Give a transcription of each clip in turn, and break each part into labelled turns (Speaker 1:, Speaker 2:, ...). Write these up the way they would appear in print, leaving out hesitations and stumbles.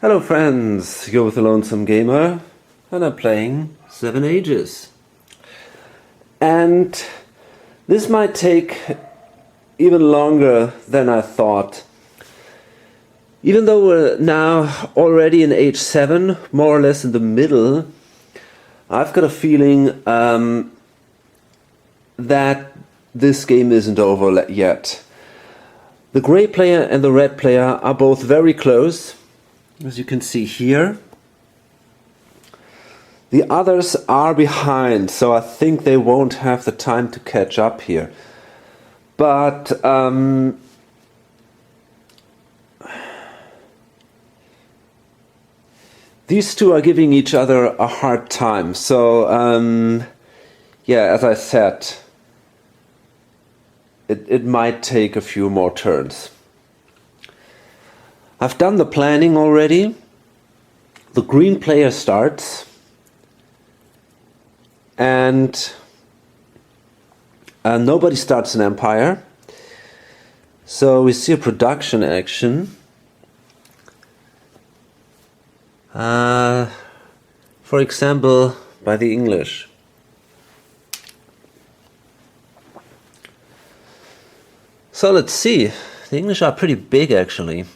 Speaker 1: Hello friends, you're with the Lonesome Gamer and I'm playing 7 Ages. And this might take even longer than I thought. Even though we're now already in age 7, more or less in the middle, I've got a feeling that this game isn't over yet. The grey player and the red player are both very close, as you can see here. The others are behind, so I think they won't have the time to catch up here. But these two are giving each other a hard time. So yeah, as I said, it might take a few more turns. I've done the planning already. The green player starts, and nobody starts an empire. So we see a production action. For example, by the English. So let's see. The English are pretty big actually.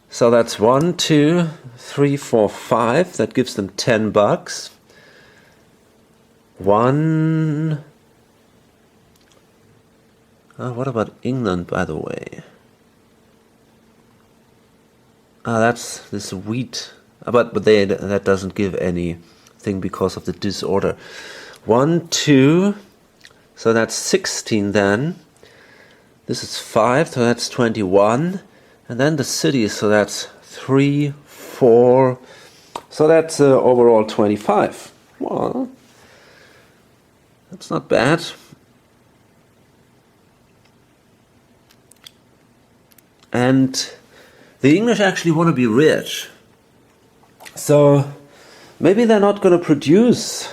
Speaker 1: So that's 1, 2, 3, 4, 5. That gives them $10. 1. What about England, by the way? That's this wheat. But that doesn't give anything because of the disorder. 1, 2. So that's 16 then. This is 5, so that's 21. And then the cities, so that's 3, 4. So that's overall 25. Well, that's not bad. And the English actually want to be rich. So maybe they're not going to produce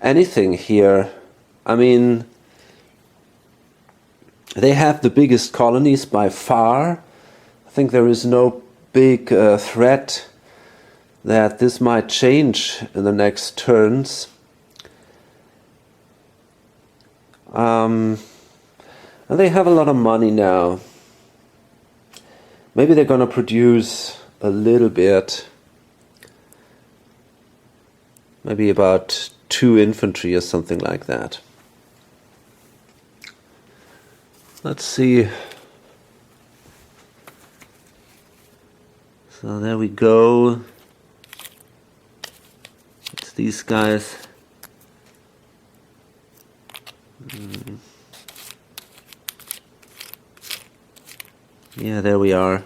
Speaker 1: anything here. I mean, they have the biggest colonies by far. I think there is no big threat that this might change in the next turns. And they have a lot of money now. Maybe they're gonna produce a little bit. Maybe about 2 infantry or something like that. Let's see. So there we go. It's these guys. Yeah, there we are.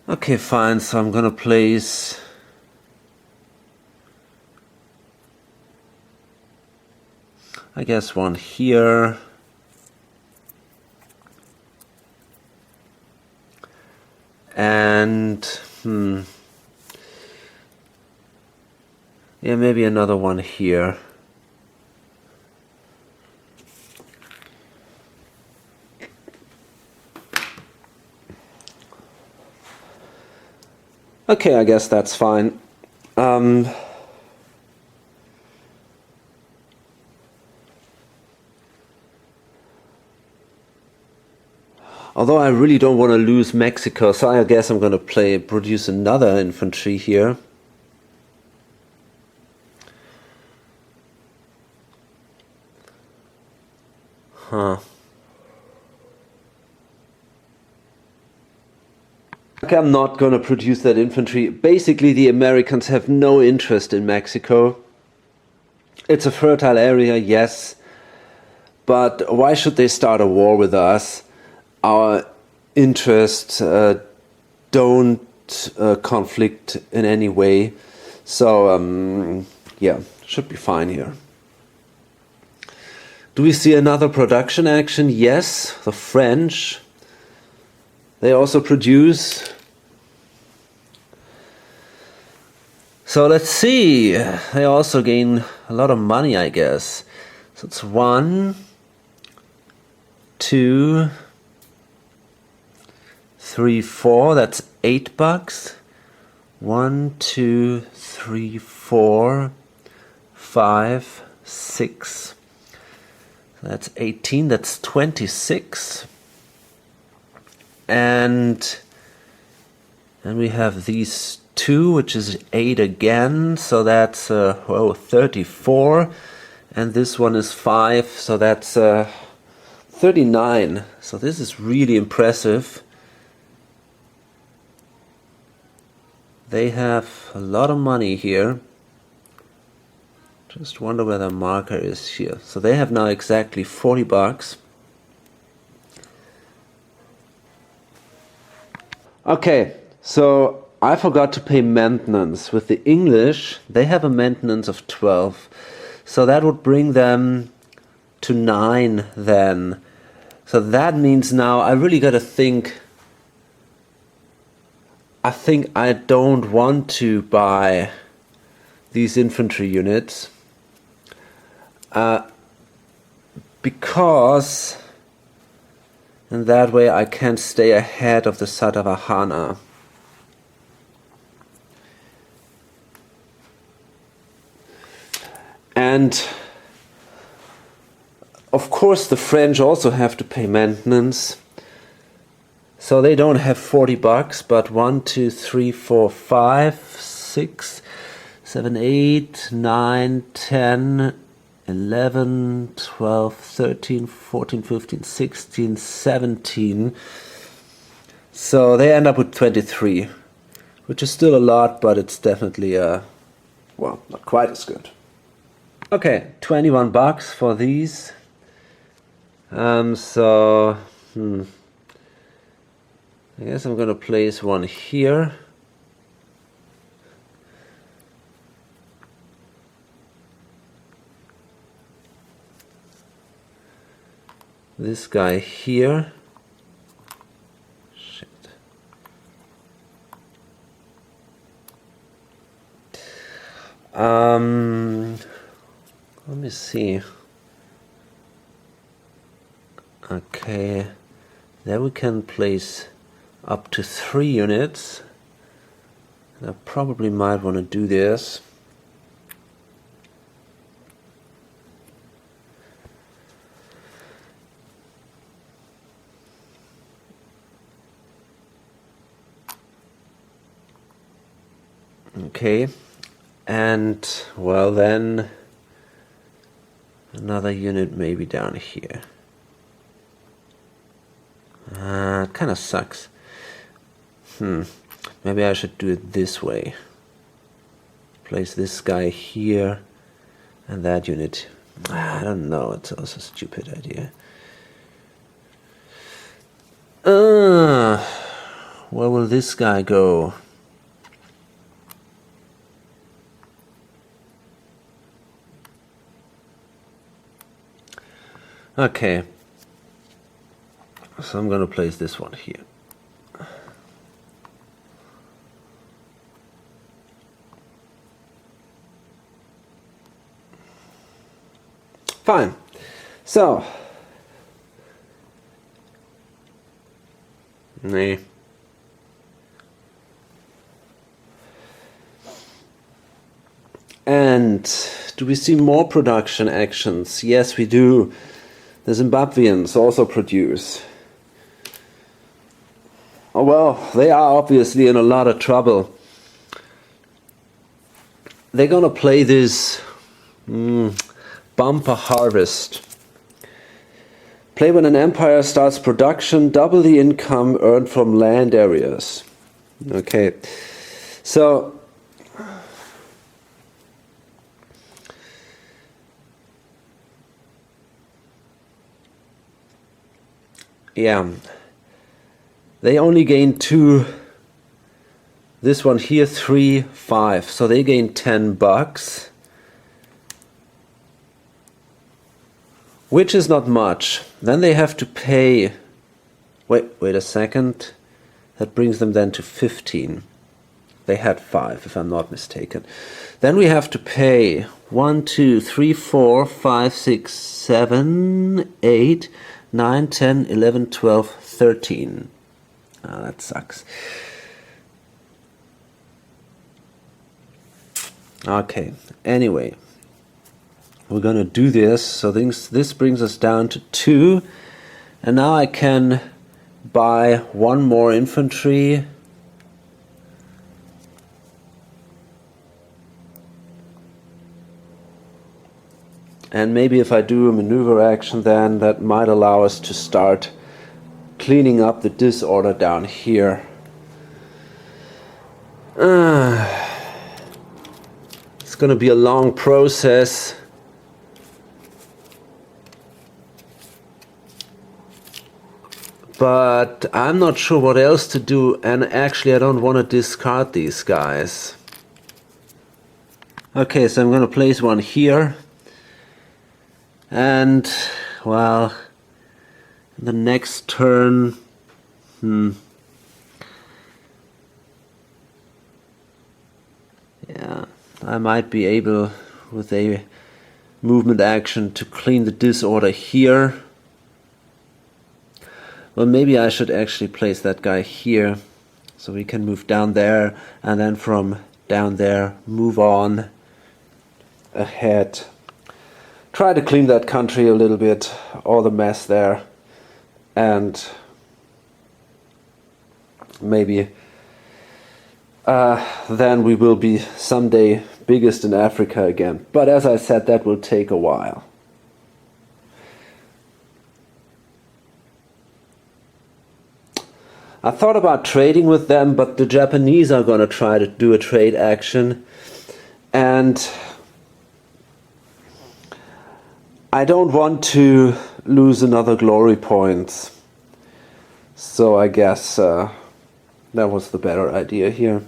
Speaker 1: Okay, fine. So I'm gonna place I guess one here. And yeah, maybe another one here. Okay, I guess that's fine. Although I really don't want to lose Mexico, so I guess I'm going to produce another infantry here. Huh. Okay, I'm not going to produce that infantry. Basically, the Americans have no interest in Mexico. It's a fertile area, yes. But why should they start a war with us? Our interests don't conflict in any way. So, yeah, should be fine here. Do we see another production action? Yes, the French. They also produce. So let's see. They also gain a lot of money, I guess. So it's 1, 2, 3, 4. That's $8. 1, 2, 3, 4, 5, 6. That's 18. That's 26. And then we have these 2, which is 8 again. So that's 34. And this one is 5. So that's 39. So this is really impressive. They have a lot of money here. Just wonder where the marker is here. So they have now exactly $40. Okay, so I forgot to pay maintenance. With the English, they have a maintenance of 12. So that would bring them to 9 then. So that means now I really got to think. I think I don't want to buy these infantry units because in that way I can stay ahead of the Satavahana. And of course the French also have to pay maintenance. So they don't have $40, but 1, 2, 3, 4, 5, 6, 7, 8, 9, 10, 11, 12, 13, 14, 15, 16, 17. So they end up with 23, which is still a lot, but it's definitely, well, not quite as good. Okay, $21 for these. I guess I'm going to place one here. This guy here. Shit. Let me see. Okay, there we can place up to 3 units. And I probably might want to do this. Okay, and well then another unit maybe down here. It kind of sucks. Maybe I should do it this way. Place this guy here and that unit. I don't know, it's also a stupid idea. Where will this guy go? Okay. So I'm going to place this one here. Fine. So. Nee. And do we see more production actions? Yes, we do. The Zimbabweans also produce. Oh well, they are obviously in a lot of trouble. They're gonna play this bumper harvest. Play when an empire starts production, double the income earned from land areas. Okay, so yeah, they only gain 2. This one here 3, 5, so they gain $10. Which is not much. Then they have to pay. Wait a second. That brings them then to 15. They had 5, if I'm not mistaken. Then we have to pay 1, 2, 3, 4, 5, 6, 7, 8, 9, 10, 11, 12, 13. Ah, that sucks. Okay, anyway, we're gonna do this. So this brings us down to 2, and now I can buy 1 more infantry. And maybe if I do a maneuver action, then that might allow us to start cleaning up the disorder down here. It's going to be a long process. But I'm not sure what else to do, and actually I don't want to discard these guys. Okay, so I'm going to place 1 here. And, well, the next turn, yeah, I might be able, with a movement action, to clean the disorder here. Well, maybe I should actually place that guy here, so we can move down there, and then from down there, move on ahead. Try to clean that country a little bit, all the mess there, and maybe then we will be someday biggest in Africa again. But as I said, that will take a while. I thought about trading with them, but the Japanese are going to try to do a trade action, and I don't want to lose another glory points. So I guess that was the better idea here.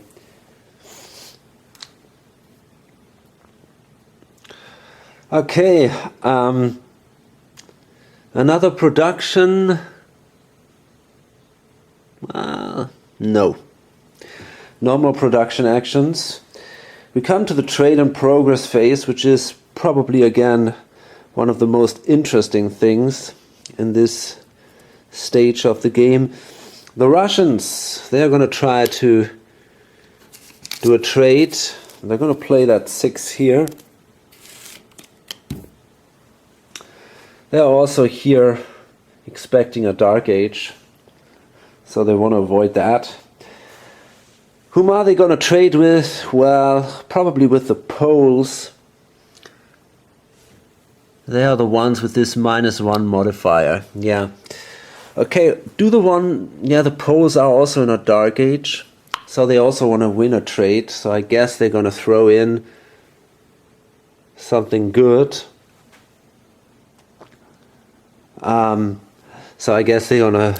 Speaker 1: Okay, another production. No more production actions. We come to the trade and progress phase, which is probably again one of the most interesting things in this stage of the game. The Russians, they're going to try to do a trade. They're going to play that 6 here. They're also here expecting a Dark Age, so they want to avoid that. Whom are they going to trade with? Well, probably with the Poles. They are the ones with this -1 modifier. Yeah. Okay, the Poles are also in a Dark Age, so they also want to win a trade, so I guess they're going to throw in something good. So I guess they're going to...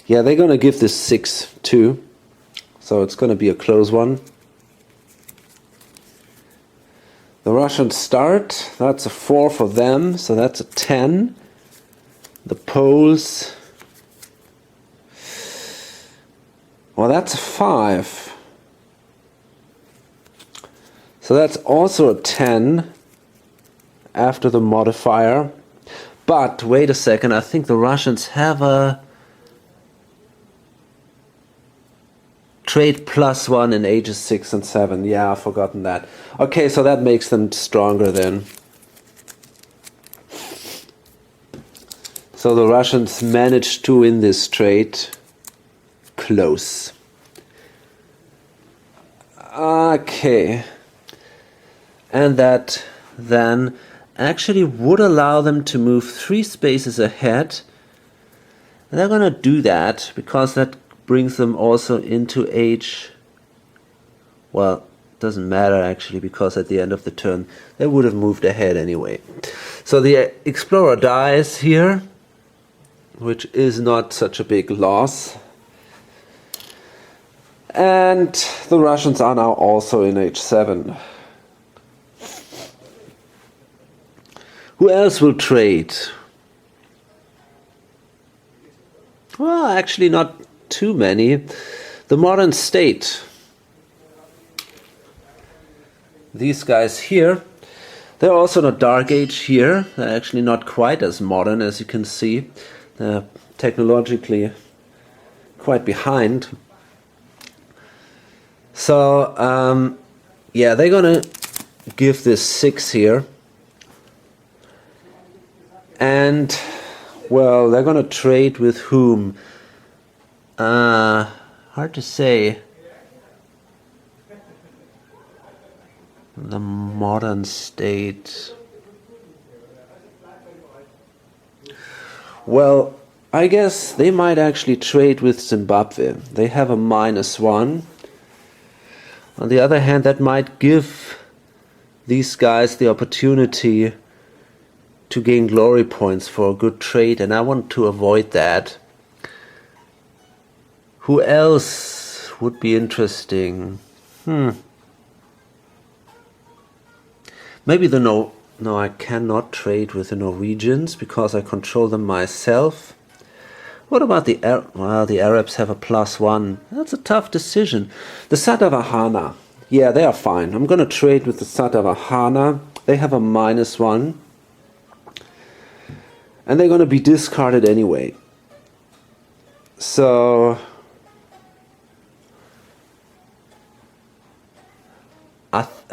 Speaker 1: Yeah, they're going to give this 6 too. So it's going to be a close one. The Russians start. That's a 4 for them, so that's a 10. The Poles... Well, that's a 5. So that's also a 10 after the modifier. But wait a second, I think the Russians have a trade +1 in ages 6 and 7. Yeah, I've forgotten that. Okay, so that makes them stronger then. So the Russians managed to win this trade. Close. Okay. And that then actually would allow them to move 3 spaces ahead. And they're going to do that because that brings them also into age... Well, doesn't matter actually, because at the end of the turn they would have moved ahead anyway. So the Explorer dies here, which is not such a big loss. And the Russians are now also in age 7. Who else will trade? Well, actually not too many. The Modern State. These guys here. They're also in a dark age here. They're actually not quite as modern as you can see. They're technologically quite behind. So, yeah, they're gonna give this 6 here. And, well, they're gonna trade with whom? Hard to say. The modern state. Well, I guess they might actually trade with Zimbabwe. They have a -1. On the other hand, that might give these guys the opportunity to gain glory points for a good trade, and I want to avoid that. Who else would be interesting? Maybe no, I cannot trade with the Norwegians because I control them myself. What about the Arabs? Well, the Arabs have a +1. That's a tough decision. The Satavahana. Yeah, they are fine. I'm going to trade with the Satavahana. They have a -1. And they're going to be discarded anyway. So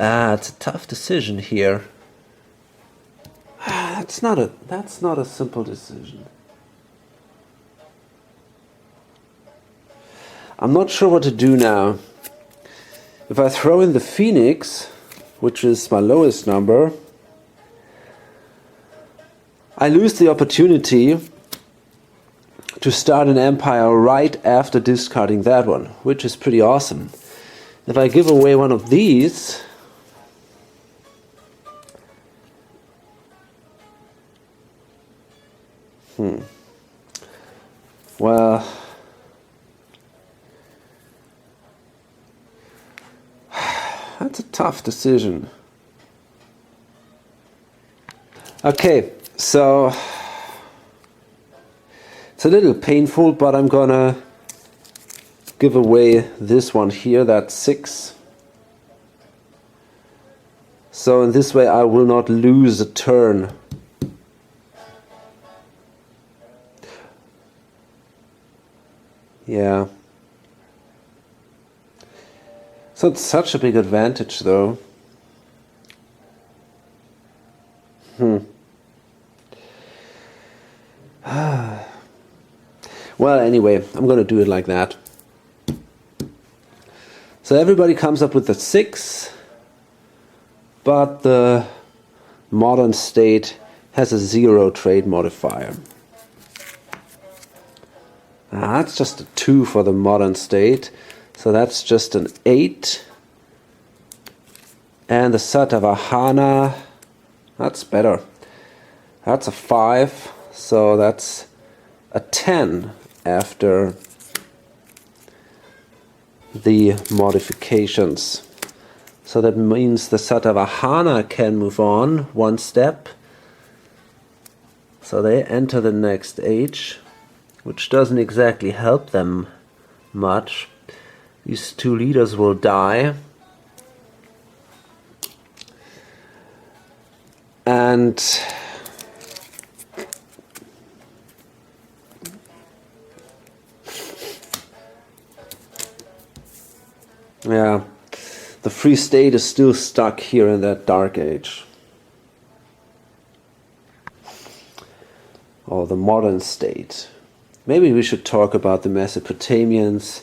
Speaker 1: it's a tough decision here. That's not a simple decision. I'm not sure what to do now. If I throw in the Phoenix, which is my lowest number, I lose the opportunity to start an empire right after discarding that one, which is pretty awesome. If I give away one of these, well, that's a tough decision. Okay, so it's a little painful, but I'm gonna give away this one here, that's 6. So in this way I will not lose a turn. Yeah. So it's such a big advantage though. Well, anyway, I'm gonna do it like that. So everybody comes up with a 6, but the modern state has a 0 trade modifier. That's just a 2 for the modern state, so that's just an 8. And the Satavahana, that's better. That's a 5, so that's a 10 after the modifications. So that means the Satavahana can move on 1 step. So they enter the next age, which doesn't exactly help them much. These 2 leaders will die. And yeah, the Free State is still stuck here in that dark age. Or the modern state. Maybe we should talk about the Mesopotamians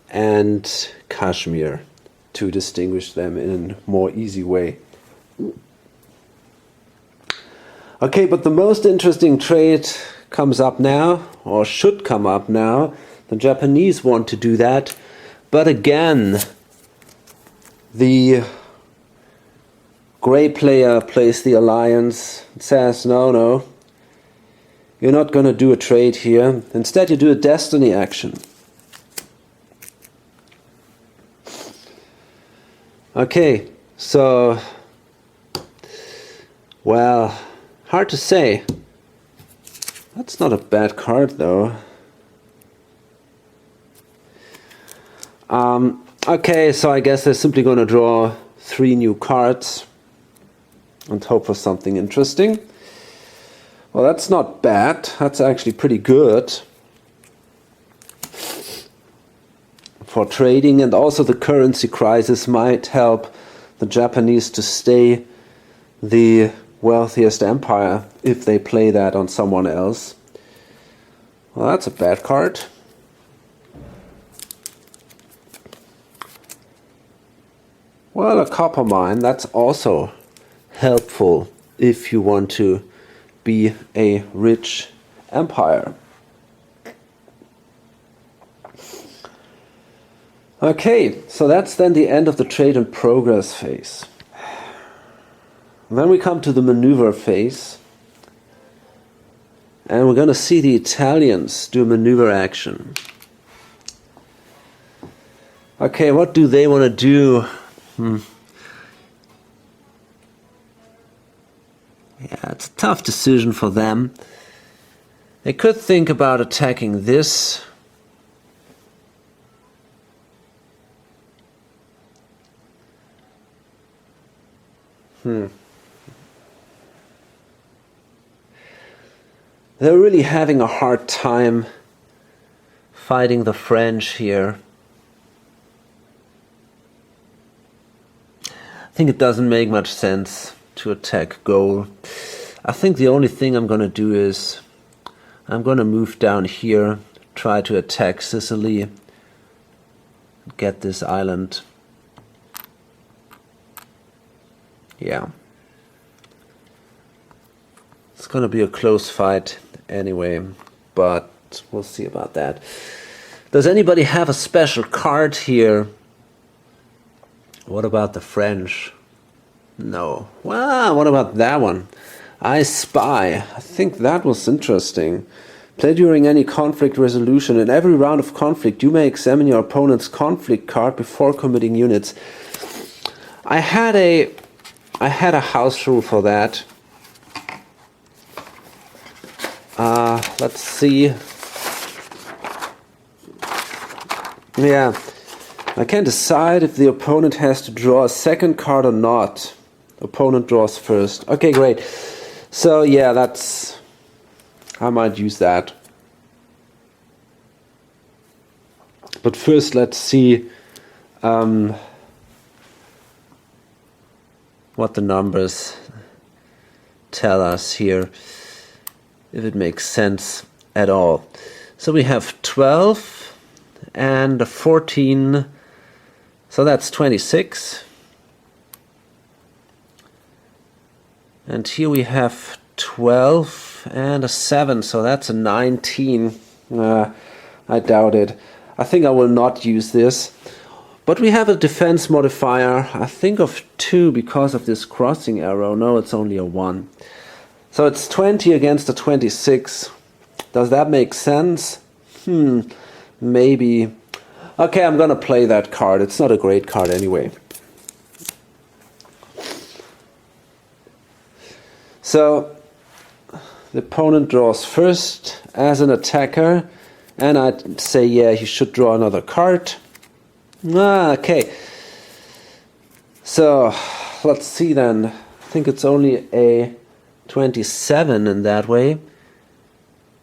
Speaker 1: and Kashmir to distinguish them in a more easy way. Okay, but the most interesting trade comes up now, or should come up now. The Japanese want to do that, but again, the gray player plays the alliance and says, no, you're not going to do a trade here. Instead, you do a destiny action. Okay, so, well, hard to say. That's not a bad card, though. Okay, so I guess they're simply going to draw 3 new cards. and hope for something interesting. Well, that's not bad. That's actually pretty good for trading, and also the currency crisis might help the Japanese to stay the wealthiest empire if they play that on someone else. Well, that's a bad card. Well, a copper mine, that's also helpful if you want to be a rich empire. Okay, so that's then the end of the trade and progress phase. Then we come to the maneuver phase. And we're going to see the Italians do maneuver action. Okay, what do they want to do? Yeah, it's a tough decision for them. They could think about attacking this. They're really having a hard time fighting the French here. I think it doesn't make much sense to attack goal. I think the only thing I'm going to do is I'm going to move down here, try to attack Sicily, get this island. Yeah. It's going to be a close fight anyway, but we'll see about that. Does anybody have a special card here? What about the French? No. Well, what about that one? I Spy. I think that was interesting. Play during any conflict resolution. In every round of conflict, you may examine your opponent's conflict card before committing units. I had a house rule for that. Let's see. Yeah. I can decide if the opponent has to draw a second card or not. Opponent draws first. Okay, great. So yeah, I might use that. But first let's see what the numbers tell us here, if it makes sense at all. So we have 12 and 14. So that's 26. And here we have 12 and a 7, so that's a 19. I doubt it. I think I will not use this. But we have a defense modifier, I think of 2 because of this crossing arrow. No, it's only a 1. So it's 20 against a 26. Does that make sense? Maybe. Okay, I'm gonna play that card. It's not a great card anyway. So the opponent draws first as an attacker, and I'd say, yeah, he should draw another card. Okay. So let's see then. I think it's only a 27 in that way.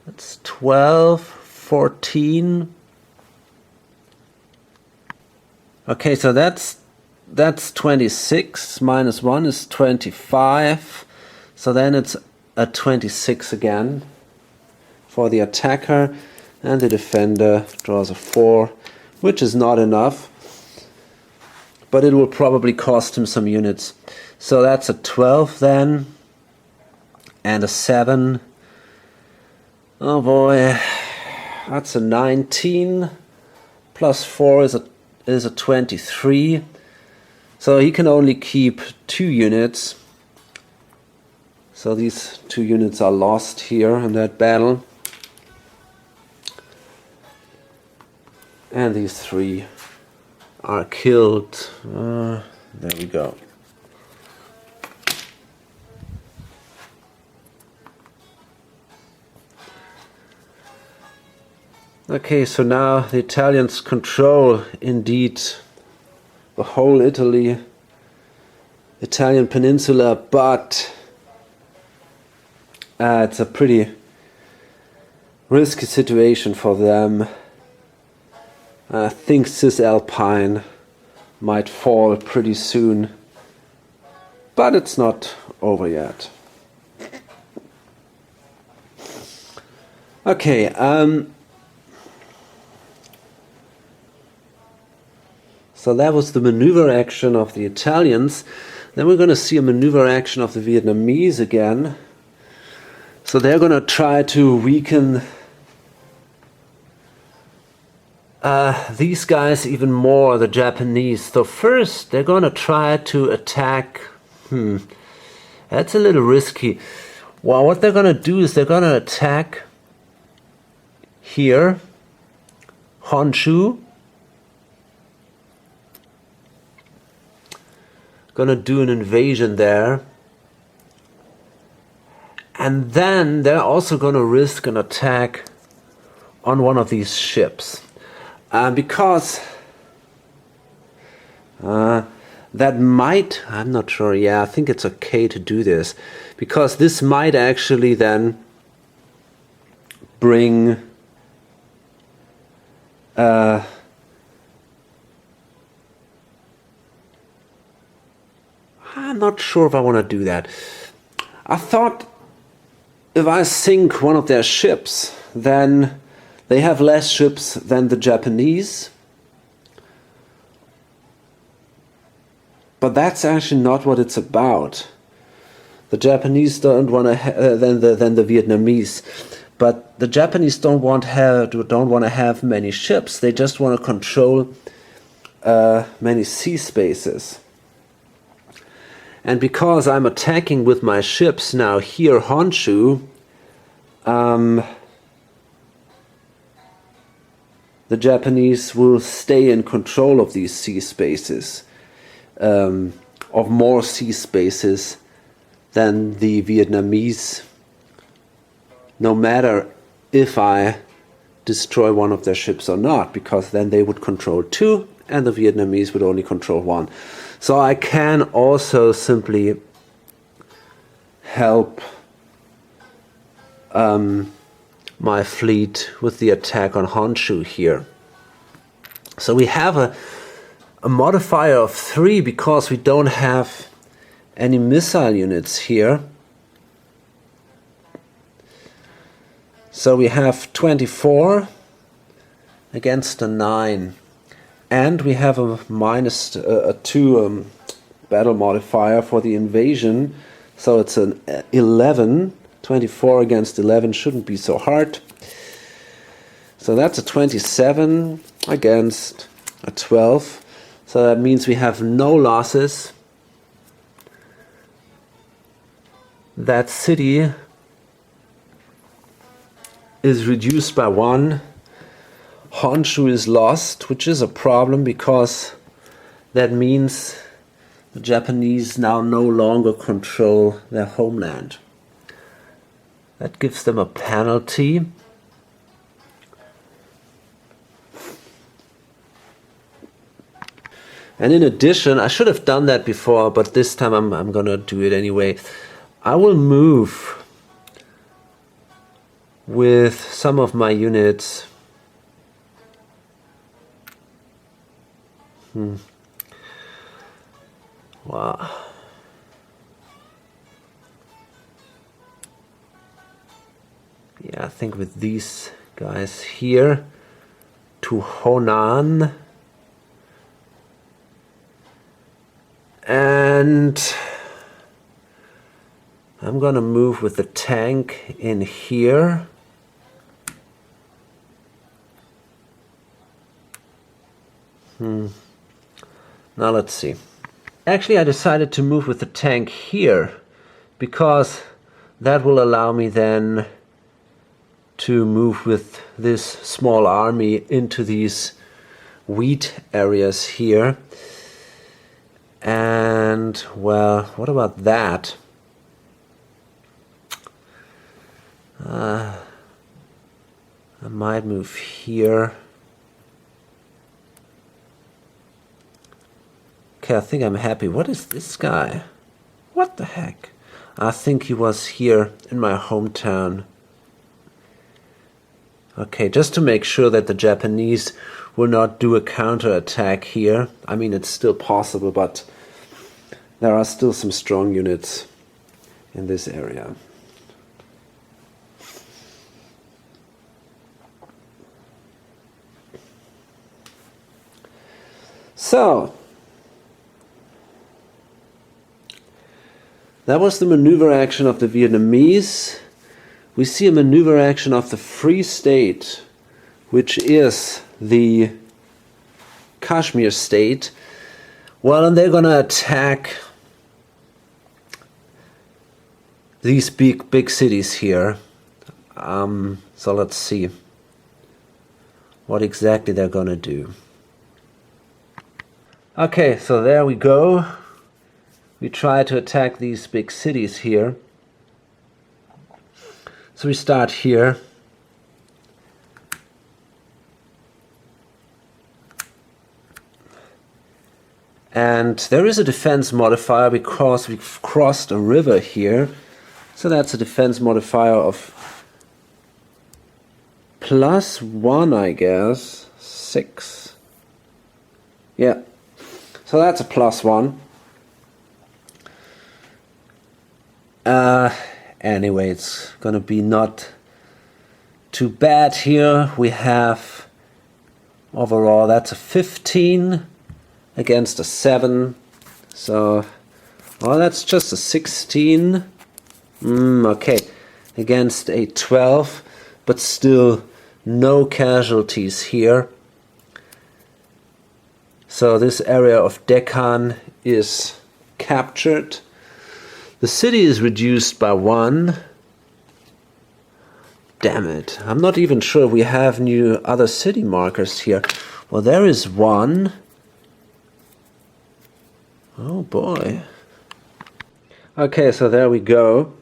Speaker 1: That's 12, 14. Okay, so that's 26 minus 1 is 25. So then it's a 26 again for the attacker, and the defender draws a 4, which is not enough, but it will probably cost him some units. So that's a 12 then, and a 7. Oh boy, that's a 19, plus 4 is a 23. So he can only keep 2 units. So these 2 units are lost here in that battle. And these 3 are killed. There we go. Okay, so now the Italians control indeed the whole Italy. Italian peninsula, but it's a pretty risky situation for them. I think Cisalpine might fall pretty soon, but it's not over yet. Okay, so that was the maneuver action of the Italians. Then we're going to see a maneuver action of the Vietnamese again. So they're going to try to weaken these guys even more, the Japanese. So first they're going to try to attack. That's a little risky. Well, what they're going to do is they're going to attack here, Honshu. Gonna do an invasion there, and then they're also gonna risk an attack on one of these ships, because that might, I'm not sure, yeah, I think it's okay to do this, because this might actually then bring I'm not sure if I want to do that. I thought if I sink one of their ships, then they have less ships than the Japanese. But that's actually not what it's about. The Japanese don't want to than the Vietnamese. But the Japanese don't want to have many ships. They just want to control many sea spaces. And because I'm attacking with my ships now here, Honshu, the Japanese will stay in control of these sea spaces, of more sea spaces than the Vietnamese, no matter if I destroy one of their ships or not, because then they would control 2 and the Vietnamese would only control 1. So I can also simply help my fleet with the attack on Honshu here. So we have a modifier of 3 because we don't have any missile units here. So we have 24 against a 9. And we have a minus 2 battle modifier for the invasion. So it's an 11. 24 against 11 shouldn't be so hard. So that's a 27 against a 12. So that means we have no losses. That city is reduced by 1. Honshu is lost, which is a problem because that means the Japanese now no longer control their homeland. That gives them a penalty. And in addition, I should have done that before, but this time I'm gonna do it anyway. I will move with some of my units. Wow. Yeah, I think with these guys here to Honan. And I'm gonna move with the tank in here. Now let's see. Actually, I decided to move with the tank here because that will allow me then to move with this small army into these wheat areas here. And, well, what about that? I might move here. Okay, I think I'm happy. What is this guy? What the heck? I think he was here in my hometown. Okay, just to make sure that the Japanese will not do a counterattack here. I mean, it's still possible, but there are still some strong units in this area. So, that was the maneuver action of the Vietnamese. We see a maneuver action of the Free State, which is the Kashmir state. Well, and they're gonna attack these big cities here. So let's see what exactly they're gonna do. Okay, so there we go. We try to attack these big cities here. So we start here. And there is a defense modifier because we've crossed a river here. So that's a defense modifier of +1, I guess. 6. Yeah. So that's a +1. Anyway, it's gonna be not too bad here. We have overall that's a 15 against a 7. So, well, that's just a 16. Okay, against a 12, but still no casualties here. So this area of Deccan is captured. The city is reduced by 1. Damn it. I'm not even sure we have new other city markers here. Well, there is 1. Oh boy. Okay, so there we go.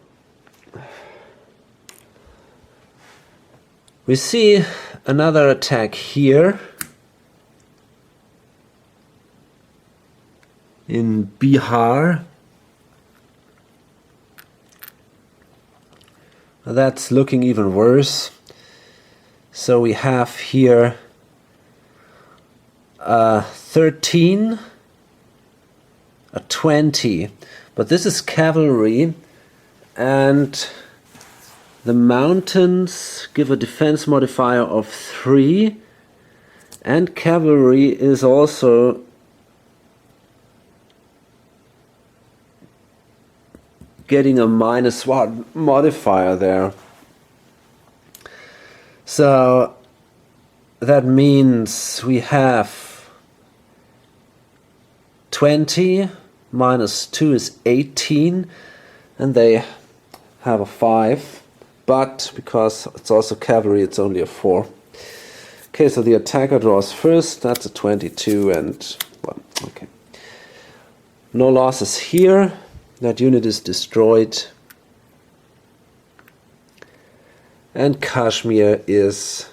Speaker 1: We see another attack here in Bihar. That's looking even worse. So we have here 13, a 20, but this is cavalry, and the mountains give a defense modifier of 3, and cavalry is also getting a -1 modifier there. So that means we have 20 -2 is 18, and they have a 5, but because it's also cavalry, it's only a 4. Okay, so the attacker draws first. That's a 22, and well, okay, no losses here. That unit is destroyed, and Kashmir is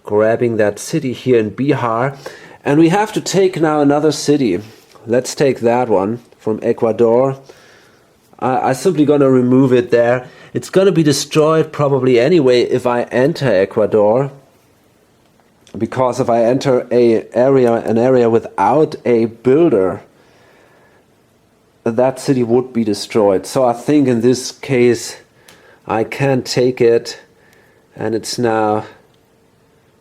Speaker 1: grabbing that city here in Bihar, and we have to take now another city. Let's take that one from Ecuador. I'm simply gonna remove it there. It's gonna be destroyed probably anyway if I enter Ecuador, because if I enter an area without a builder, that city would be destroyed. So I think in this case I can take it, and it's now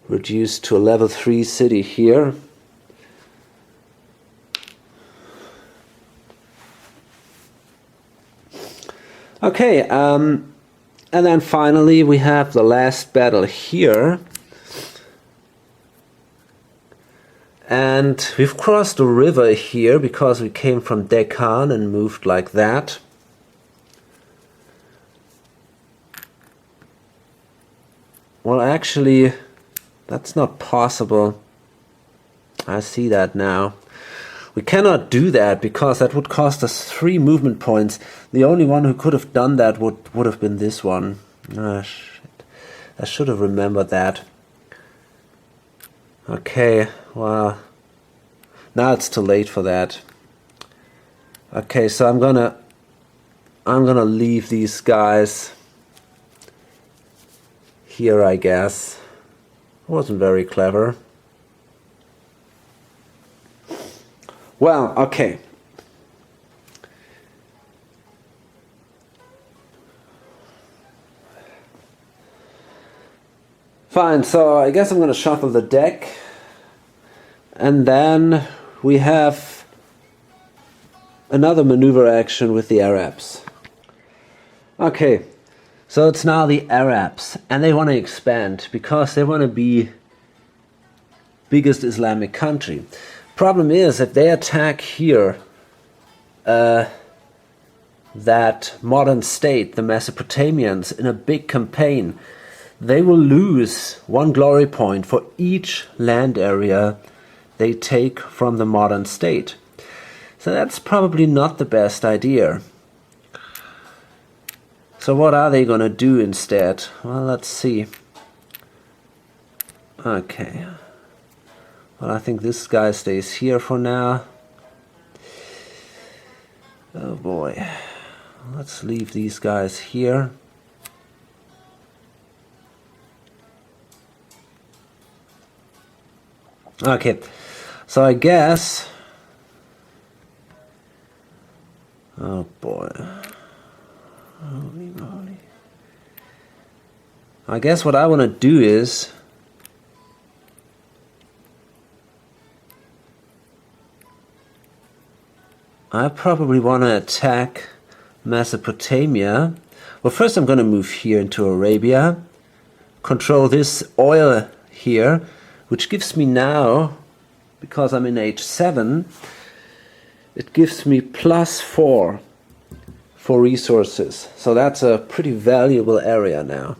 Speaker 1: reduced to a level 3 city here. Okay, and then finally we have the last battle here. And we've crossed a river here because we came from Deccan and moved like that. Well, actually, that's not possible. I see that now. We cannot do that because that would cost us 3 movement points. The only one who could have done that would have been this one. Ah, shit. I should have remembered that. Okay, well, Now it's too late for that. Okay, so I'm gonna leave these guys here, I guess. Wasn't very clever. Well, okay. Fine, so I guess I'm gonna shuffle the deck. And then we have another maneuver action with the Arabs. Okay, so it's now the Arabs, and they want to expand because they want to be biggest Islamic country. Problem is, if they attack here, that modern state, the Mesopotamians, in a big campaign, they will lose 1 glory point for each land area they take from the modern state. So that's probably not the best idea. So what are they going to do instead? Well, let's see. Okay. Well, I think this guy stays here for now. Oh boy. Let's leave these guys here. Okay. So I guess... Oh boy. Holy moly. I guess what I want to do is... I probably want to attack Mesopotamia. Well, first I'm going to move here into Arabia. Control this oil here, which gives me now, because I'm in H7, it gives me +4 for resources. So that's a pretty valuable area now.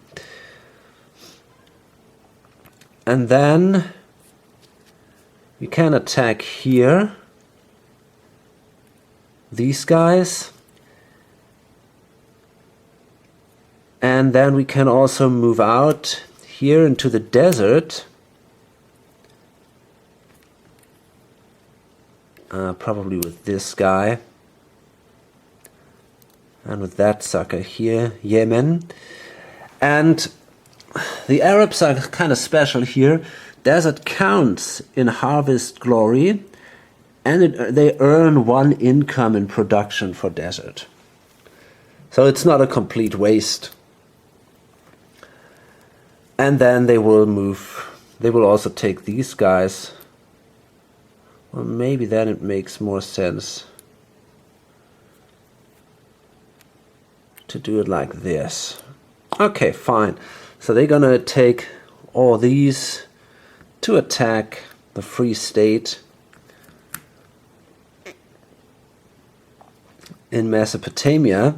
Speaker 1: And then we can attack here. These guys. And then we can also move out here into the desert. Probably with this guy. And with that sucker here, Yemen. And the Arabs are kind of special here. Desert counts in harvest glory, and they earn 1 income in production for desert. So it's not a complete waste. And then they will move. They will also take these guys. Well, maybe then it makes more sense to do it like this. Okay, fine. So they're gonna take all these to attack the Free State in Mesopotamia,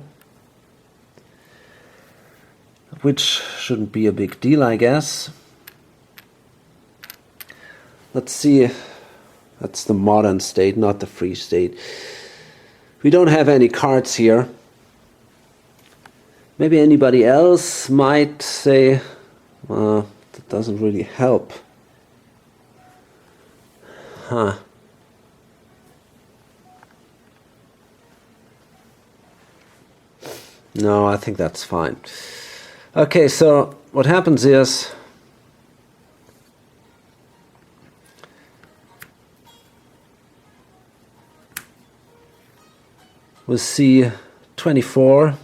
Speaker 1: which shouldn't be a big deal, I guess. Let's see. That's the modern state, not the Free State. We don't have any cards here. Maybe anybody else might say, that doesn't really help. Huh. No, I think that's fine. Okay, so what happens is we'll see 24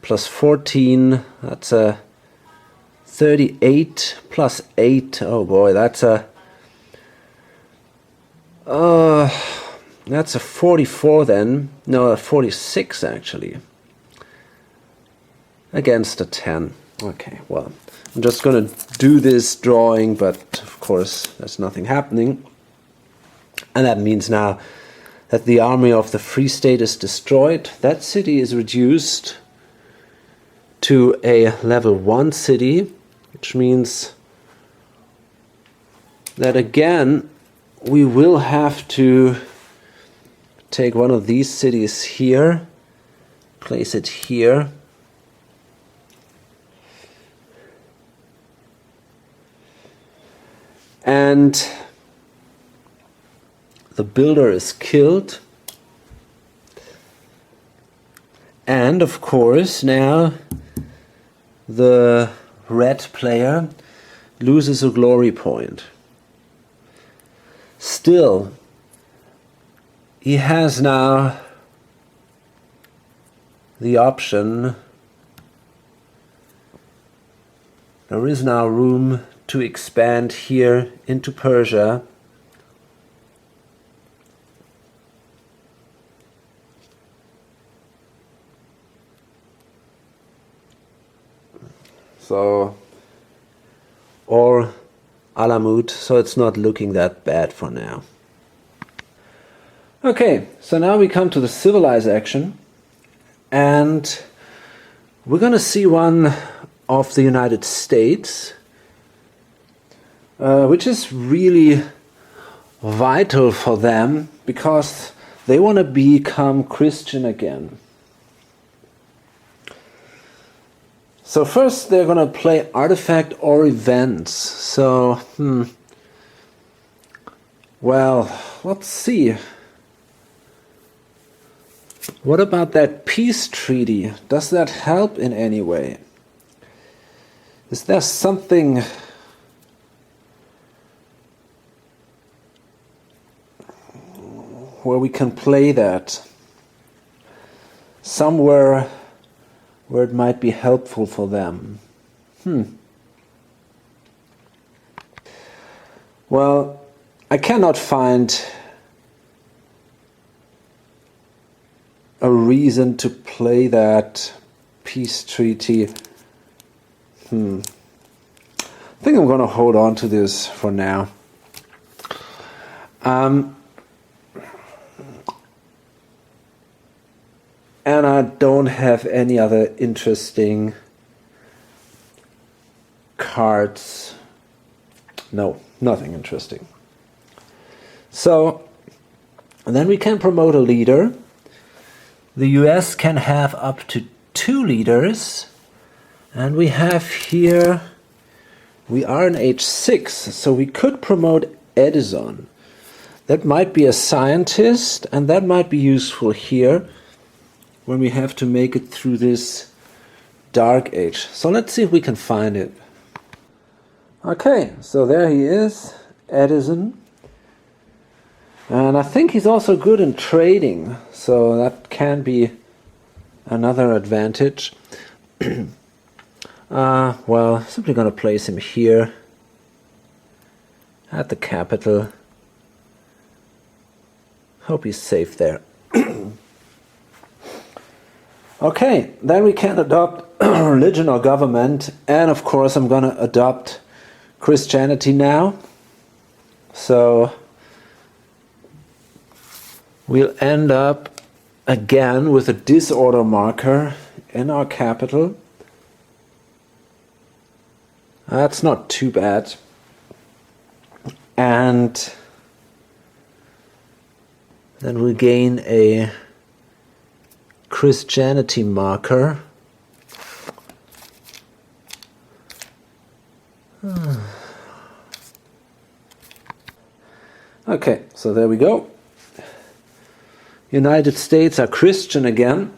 Speaker 1: plus 14, that's a 38 plus 8. Oh boy, that's a 44 then. No, a 46 actually. Against a 10. Okay, well, I'm just gonna do this drawing, but of course there's nothing happening. And that means now that the army of the Free State is destroyed. That city is reduced to a level 1 city, which means that again we will have to take one of these cities here, place it here, and the builder is killed. And of course now the red player loses a glory point. Still, he has now the option. There is now room to expand here into Persia. So, or Alamut, so it's not looking that bad for now. Okay, so now we come to the civilize action, and we're going to see one of the United States, which is really vital for them because they want to become Christian again. So first they're going to play artifact or events. So, well, let's see. What about that peace treaty? Does that help in any way? Is there something where we can play that? Somewhere where it might be helpful for them. Well, I cannot find a reason to play that peace treaty. I think I'm going to hold on to this for now. And I don't have any other interesting cards. No, nothing interesting. So, and then we can promote a leader. The US can have up to 2 leaders. And we have here, we are in H6, so we could promote Edison. That might be a scientist, and that might be useful here when we have to make it through this dark age. So let's see if we can find it. Okay, so there he is, Edison. And I think he's also good in trading, so that can be another advantage. Well, simply going to place him here at the capital. Hope he's safe there. Okay, then we can adopt religion or government, and of course I'm going to adopt Christianity now. So we'll end up again with a disorder marker in our capital. That's not too bad. And then we'll gain a Christianity marker. Okay, so there we go. United States are Christian again.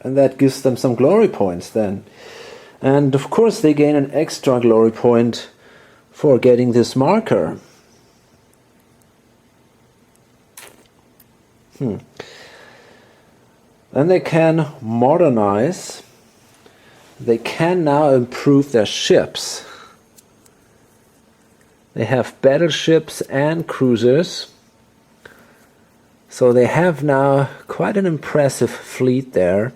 Speaker 1: And that gives them some glory points then. And of course they gain an extra glory point for getting this marker. Then they can modernize. They can now improve their ships. They have battleships and cruisers. So they have now quite an impressive fleet there.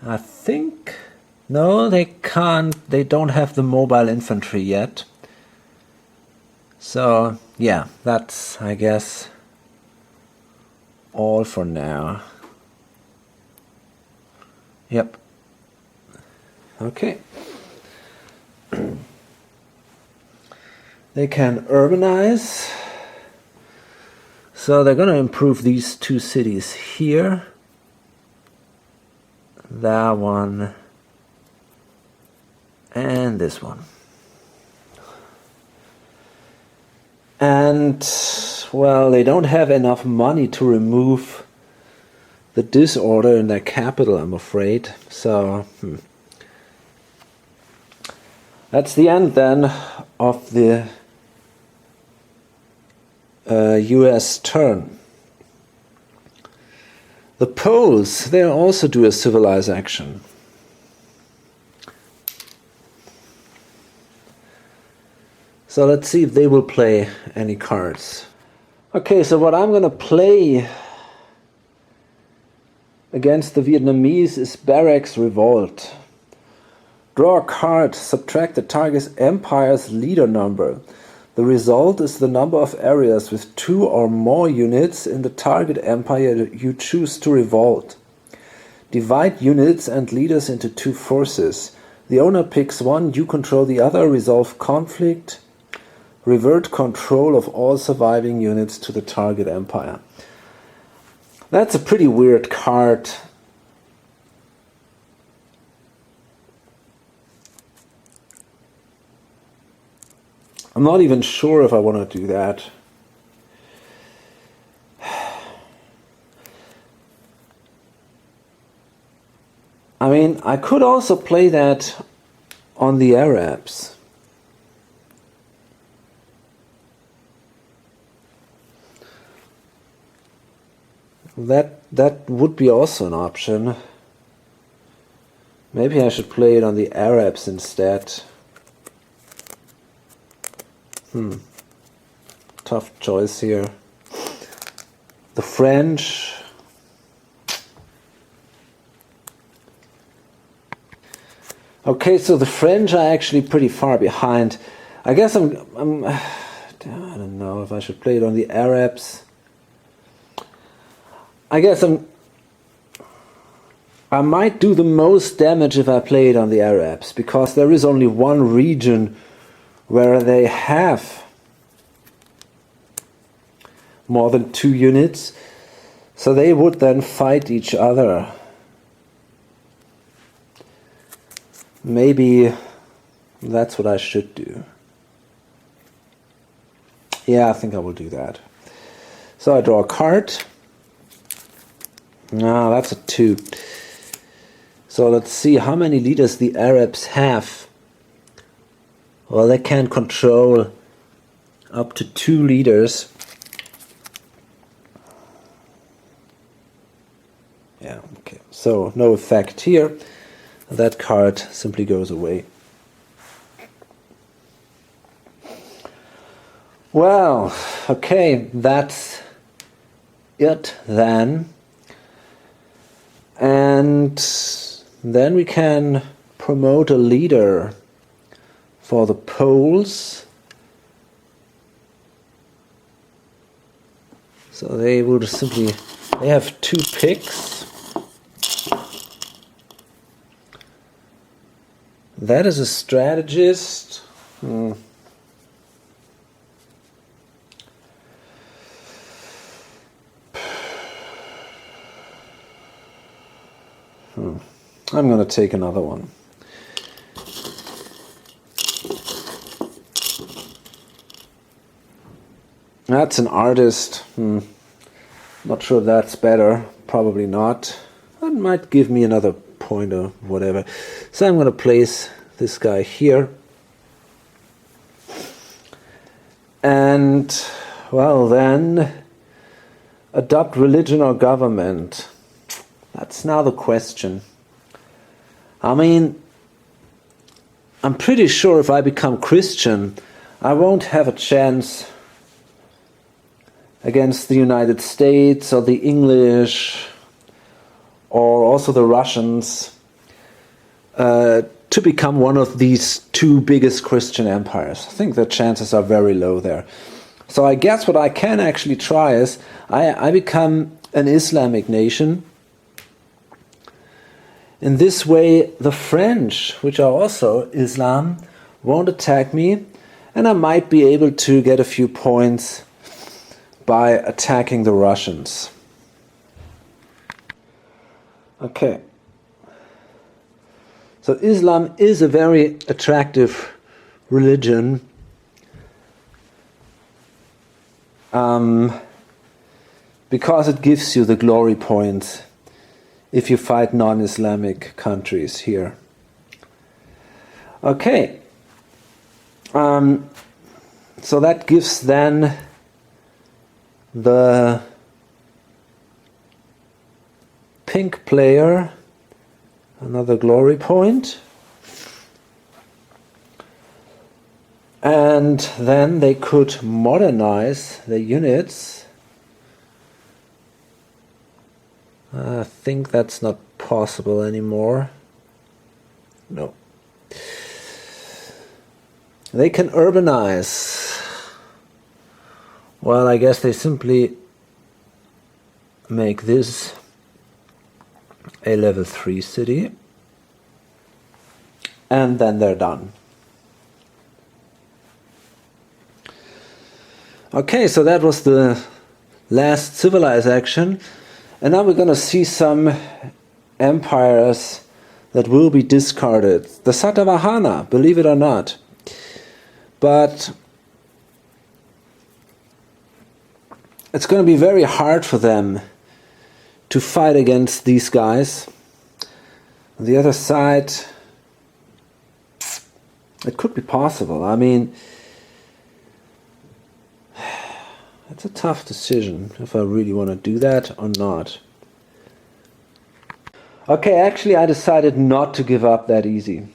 Speaker 1: I think, no, they can't, they don't have the mobile infantry yet. So, yeah, that's, I guess, all for now. Yep. Okay. They can urbanize. So they're going to improve these two cities here. That one. And this one. And, well, they don't have enough money to remove the disorder in their capital, I'm afraid. So, that's the end then of the US turn. The Poles, they also do a civilized action. So let's see if they will play any cards. Okay, so what I'm going to play against the Vietnamese is Barracks Revolt. Draw a card, subtract the target's empire's leader number. The result is the number of areas with 2 or more units in the target empire you choose to revolt. Divide units and leaders into 2 forces. The owner picks one, you control the other, resolve conflict. Revert control of all surviving units to the target empire. That's a pretty weird card. I'm not even sure if I want to do that. I mean, I could also play that on the Arabs. That would be also an option. Maybe I should play it on the Arabs instead. Tough choice here. The French. Okay, so the French are actually pretty far behind. I guess I don't know if I should play it on the Arabs. I guess I might do the most damage if I play it on the Arabs, because there is only one region where they have more than 2 units, so they would then fight each other. Maybe that's what I should do. Yeah, I think I will do that. So I draw a card. No, that's a 2. So let's see how many leaders the Arabs have. Well, they can control up to 2 leaders. Yeah, okay. So no effect here. That card simply goes away. Well, okay, that's it then. And then we can promote a leader for the Poles. So they would simply, they have 2 picks. That is a strategist. I'm going to take another one. That's an artist. Not sure that's better. Probably not. That might give me another point or whatever. So I'm going to place this guy here. And, well then, adopt religion or government. That's now the question. I mean, I'm pretty sure if I become Christian, I won't have a chance against the United States or the English or also the Russians to become one of these 2 biggest Christian empires. I think the chances are very low there. So I guess what I can actually try is I become an Islamic nation. In this way, the French, which are also Islam, won't attack me, and I might be able to get a few points by attacking the Russians. Okay. So Islam is a very attractive religion. Because it gives you the glory points if you fight non-Islamic countries here. Okay. So that gives then the pink player another glory point. And then they could modernize the units. I think that's not possible anymore. No. They can urbanize. Well, I guess they simply make this a level 3 city. And then they're done. Okay, so that was the last civilized action. And now we're going to see some empires that will be discarded. The Satavahana, believe it or not. But it's going to be very hard for them to fight against these guys. On the other side, it could be possible. I mean, it's a tough decision if I really want to do that or not. Okay, actually I decided not to give up that easy.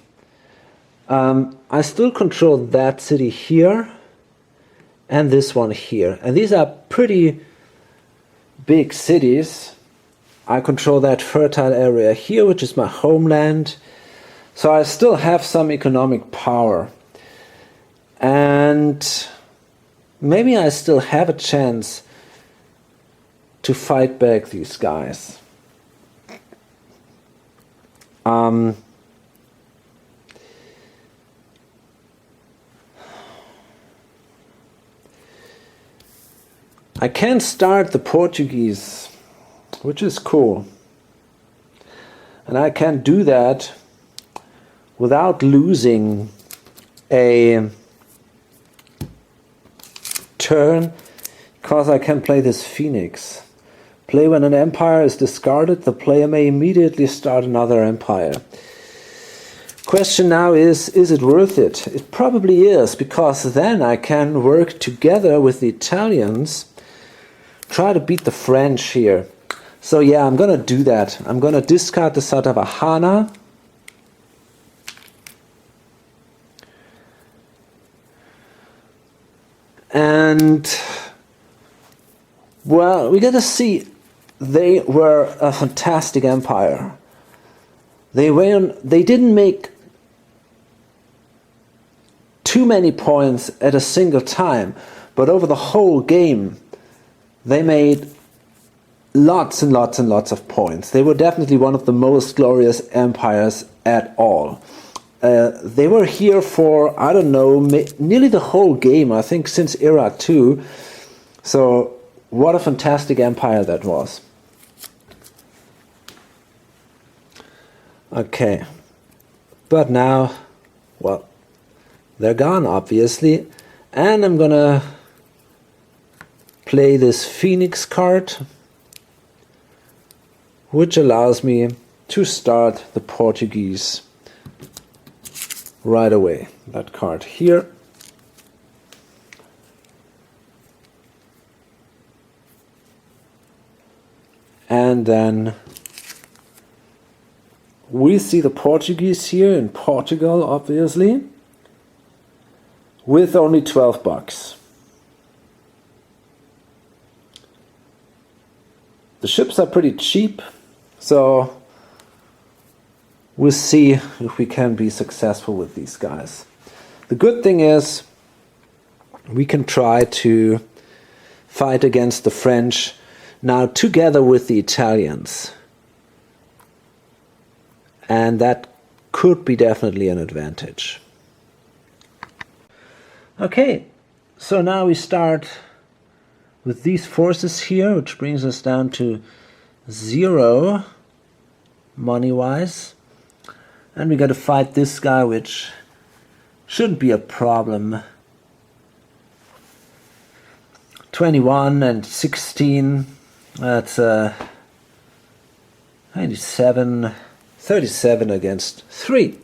Speaker 1: I still control that city here and this one here. And these are pretty big cities. I control that fertile area here, which is my homeland. So I still have some economic power. And maybe I still have a chance to fight back these guys. I can start the Portuguese, which is cool. And I can do that without losing a turn, because I can play this Phoenix. Play when an empire is discarded, the player may immediately start another empire. Question now is it worth it? It probably is, because then I can work together with the Italians, try to beat the French here. So yeah, I'm gonna do that. I'm gonna discard the Satavahana. And well, we gotta see, they were a fantastic empire. They didn't make too many points at a single time, but over the whole game they made lots and lots and lots of points. They were definitely one of the most glorious empires at all. They were here for, I don't know, nearly the whole game, I think since era 2. So what a fantastic empire that was. Okay, but now, well, they're gone obviously, and I'm gonna play this Phoenix card, which allows me to start the Portuguese right away. That card here. And then we see the Portuguese here in Portugal, obviously, with only 12 bucks. The ships are pretty cheap, so we'll see if we can be successful with these guys. The good thing is we can try to fight against the French now together with the Italians. And that could be definitely an advantage. Okay, so now we start with these forces here, which brings us down to 0 money-wise. And we got to fight this guy, which shouldn't be a problem. 21 and 16, that's 97, 37 against 3.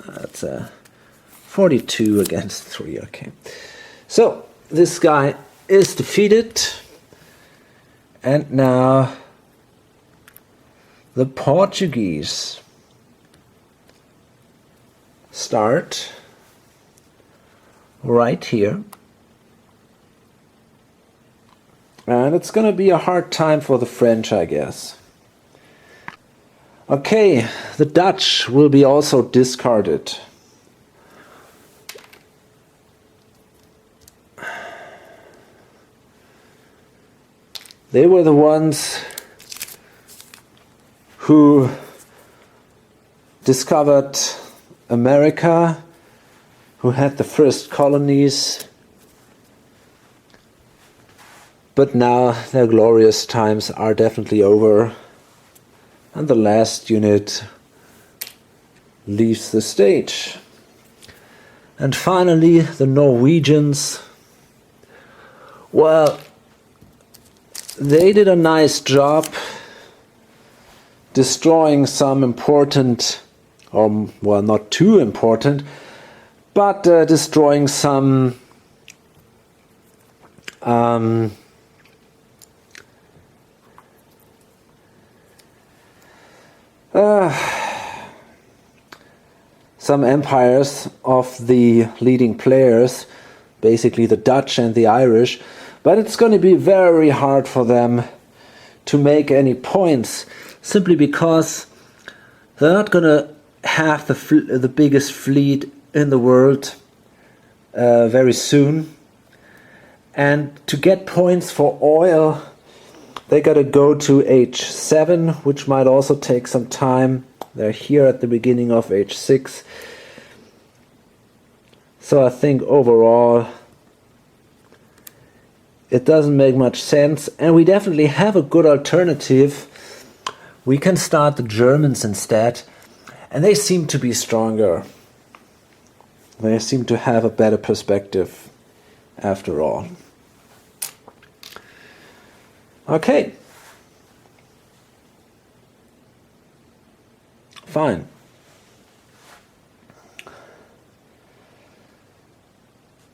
Speaker 1: That's 42 against 3, okay. So, this guy is defeated. And now, the Portuguese start right here. And it's going to be a hard time for the French, I guess. Okay, the Dutch will be also discarded. They were the ones who discovered America, who had the first colonies. But now their glorious times are definitely over, and the last unit leaves the stage. And finally, the Norwegians. Well, they did a nice job destroying some important, or well, not too important, but destroying some some empires of the leading players, basically the Dutch and the Irish, but it's going to be very hard for them to make any points, simply because they're not going to have the biggest fleet in the world very soon. And to get points for oil, they got to go to H7, which might also take some time. They're here at the beginning of H6. So I think overall it doesn't make much sense, and we definitely have a good alternative. We can start the Germans instead, and they seem to be stronger. They seem to have a better perspective after all. Okay. Fine.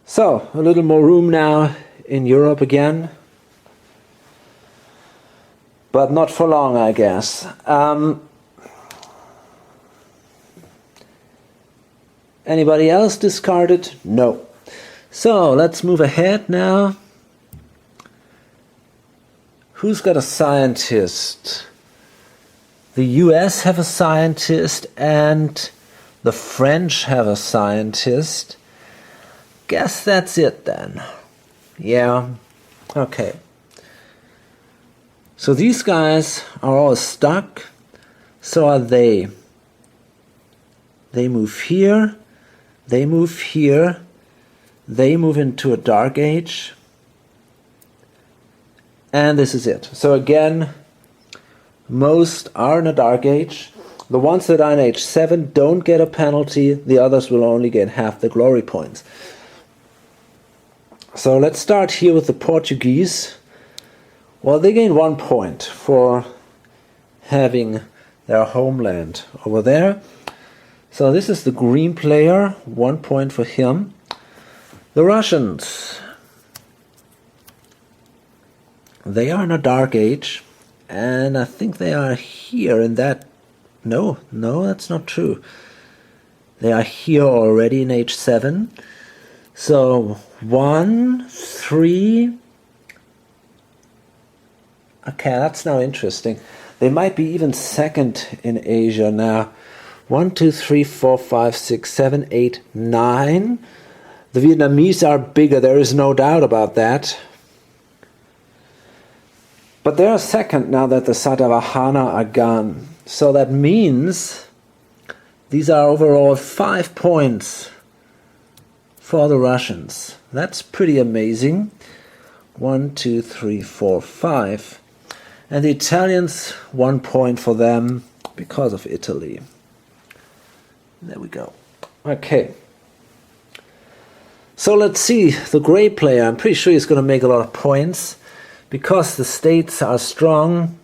Speaker 1: So, a little more room now in Europe again. But not for long, I guess. Anybody else discarded? No. So, let's move ahead now. Who's got a scientist? The US have a scientist and the French have a scientist. Guess that's it then. Yeah, okay. So these guys are all stuck. So are they. They move here. They move here. They move into a dark age. And this is it. So again, most are in a dark age. The ones that are in age 7 don't get a penalty. The others will only get half the glory points. So let's start here with the Portuguese. Well, they gain 1 point for having their homeland over there. So this is the green player, 1 point for him. The Russians. They are in a dark age, and I think they are here in that. No, that's not true. They are here already in age 7. So 1, 3. Okay, that's now interesting. They might be even second in Asia now. 1, 2, 3, 4, 5, 6, 7, 8, 9. The Vietnamese are bigger, there is no doubt about that. But they are second now that the Satavahana are gone. So that means these are overall 5 points for the Russians. That's pretty amazing. 1, 2, 3, 4, 5. And the Italians, 1 point for them because of Italy. There we go. Okay. So let's see, the gray player, I'm pretty sure he's going to make a lot of points because the states are strong.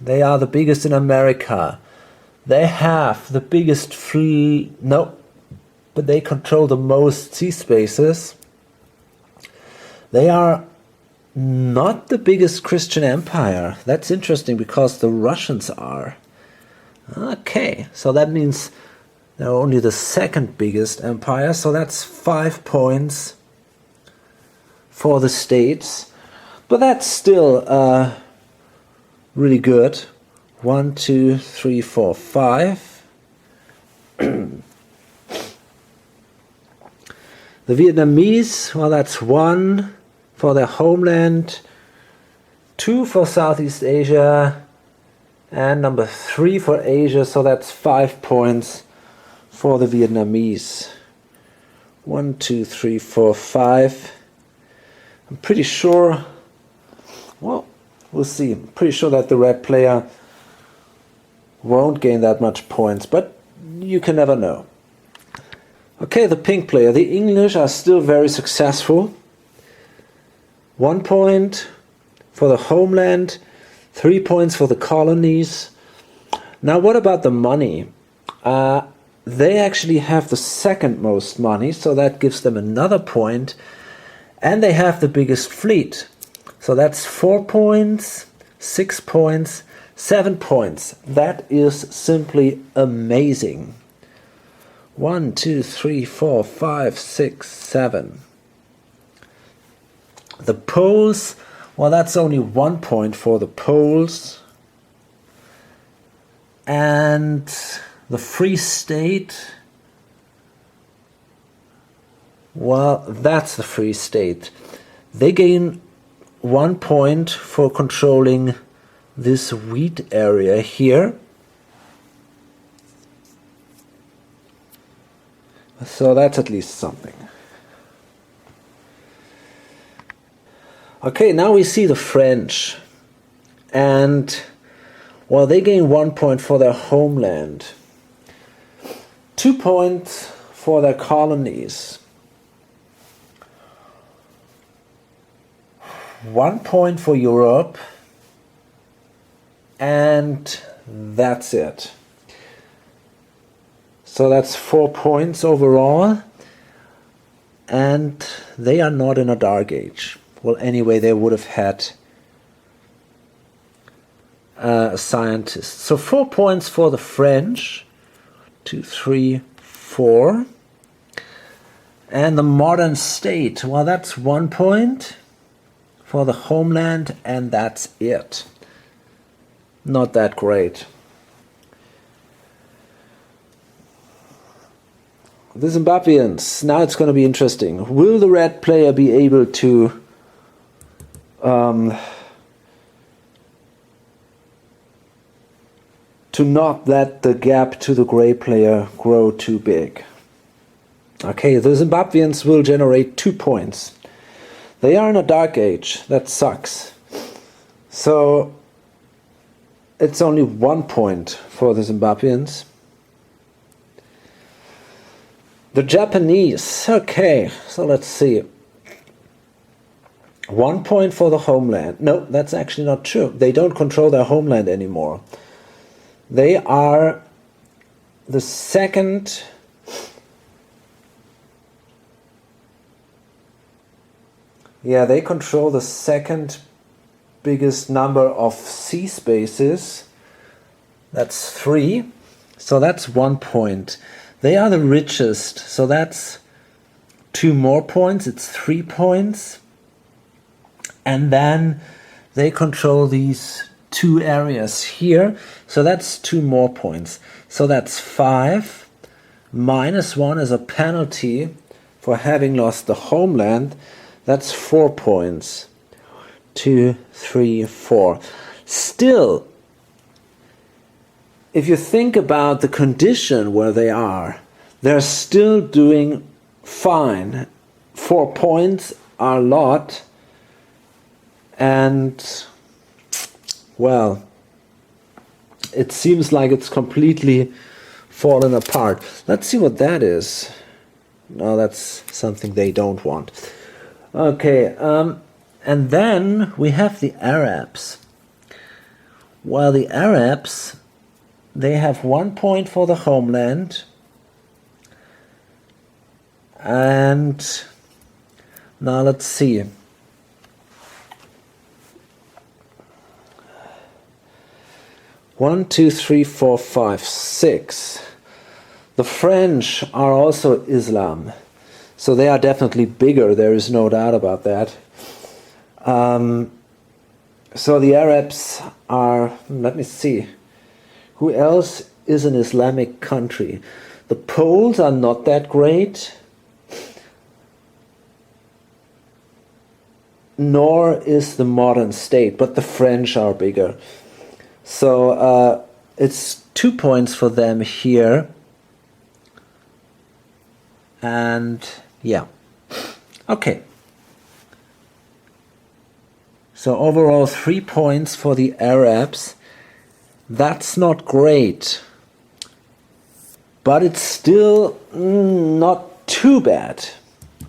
Speaker 1: They are the biggest in America. They have the biggest but they control the most sea spaces. They are not the biggest Christian empire. That's interesting because the Russians are. Okay, so that means they're only the second biggest empire, so that's 5 points for the states. But that's still really good. 1, 2, 3, 4, 5. The Vietnamese, well, that's 1 for their homeland, 2 for Southeast Asia, and number 3 for Asia, so that's 5 points for the Vietnamese. 1, 2, 3, 4, 5. I'm pretty sure, well, we'll see. I'm pretty sure that the red player won't gain that much points, but you can never know. Okay, the pink player. The English are still very successful. 1 point for the homeland, 3 points for the colonies. Now, what about the money? They actually have the second most money, so that gives them another point. And they have the biggest fleet. So that's 4 points, 6 points, 7 points. That is simply amazing. 1, 2, 3, 4, 5, 6, 7. The Poles, well, that's only 1 point for the Poles. And the Free State, well, that's the Free State. They gain 1 point for controlling this wheat area here. So that's at least something. Okay, now we see the French. And, well, they gain 1 point for their homeland. 2 points for their colonies. 1 point for Europe. And that's it. So that's 4 points overall. And they are not in a dark age. Well, anyway, they would have had scientists. So 4 points for the French. 2, 3, 4. And the modern state, well, that's 1 point for the homeland, and that's it. Not that great. The Zimbabweans, now it's going to be interesting. Will the red player be able to not let the gap to the gray player grow too big? Okay, the Zimbabweans will generate 2 points. They are in a dark age. That sucks. So it's only 1 point for the Zimbabweans. The Japanese. Okay, so let's see. 1 point for the homeland. No, that's actually not true. They don't control their homeland anymore. They are the second they control the second biggest number of sea spaces. That's 3. So that's 1 point. They are the richest. So that's 2 more points. It's 3 points. And then they control these 2 areas here. So that's 2 more points. So that's 5. Minus 1 is a penalty for having lost the homeland. That's 4 points. 2, 3, 4. Still, if you think about the condition where they are, they're still doing fine 4 points are a lot, and well, it seems like it's completely fallen apart. Let's see what that is. No, that's something they don't want. Okay, and then we have the Arabs. Well, the Arabs, they have 1 point for the homeland, and now let's see. One, two, three, four, five, six. The French are also Islam, so they are definitely bigger, there is no doubt about that. So the Arabs are, let me see, who else is an Islamic country? The Poles are not that great, nor is the modern state, but the French are bigger. So it's 2 points for them here. And yeah, okay. So overall 3 points for the Arabs. That's not great, but it's still not too bad.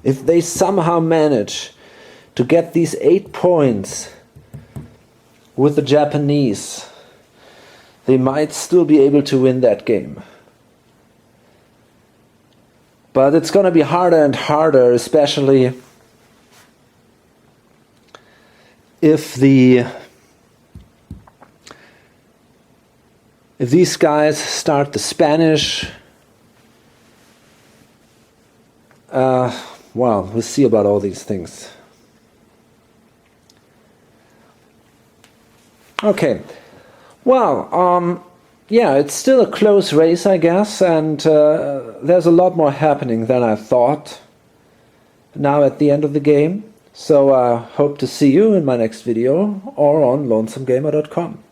Speaker 1: If they somehow manage to get these 8 points with the Japanese, they might still be able to win that game. But it's going to be harder and harder, especially if these guys start the Spanish. Well, we'll see about all these things. Okay. Well, yeah, it's still a close race, I guess, and there's a lot more happening than I thought now at the end of the game. So I hope to see you in my next video or on lonesomegamer.com.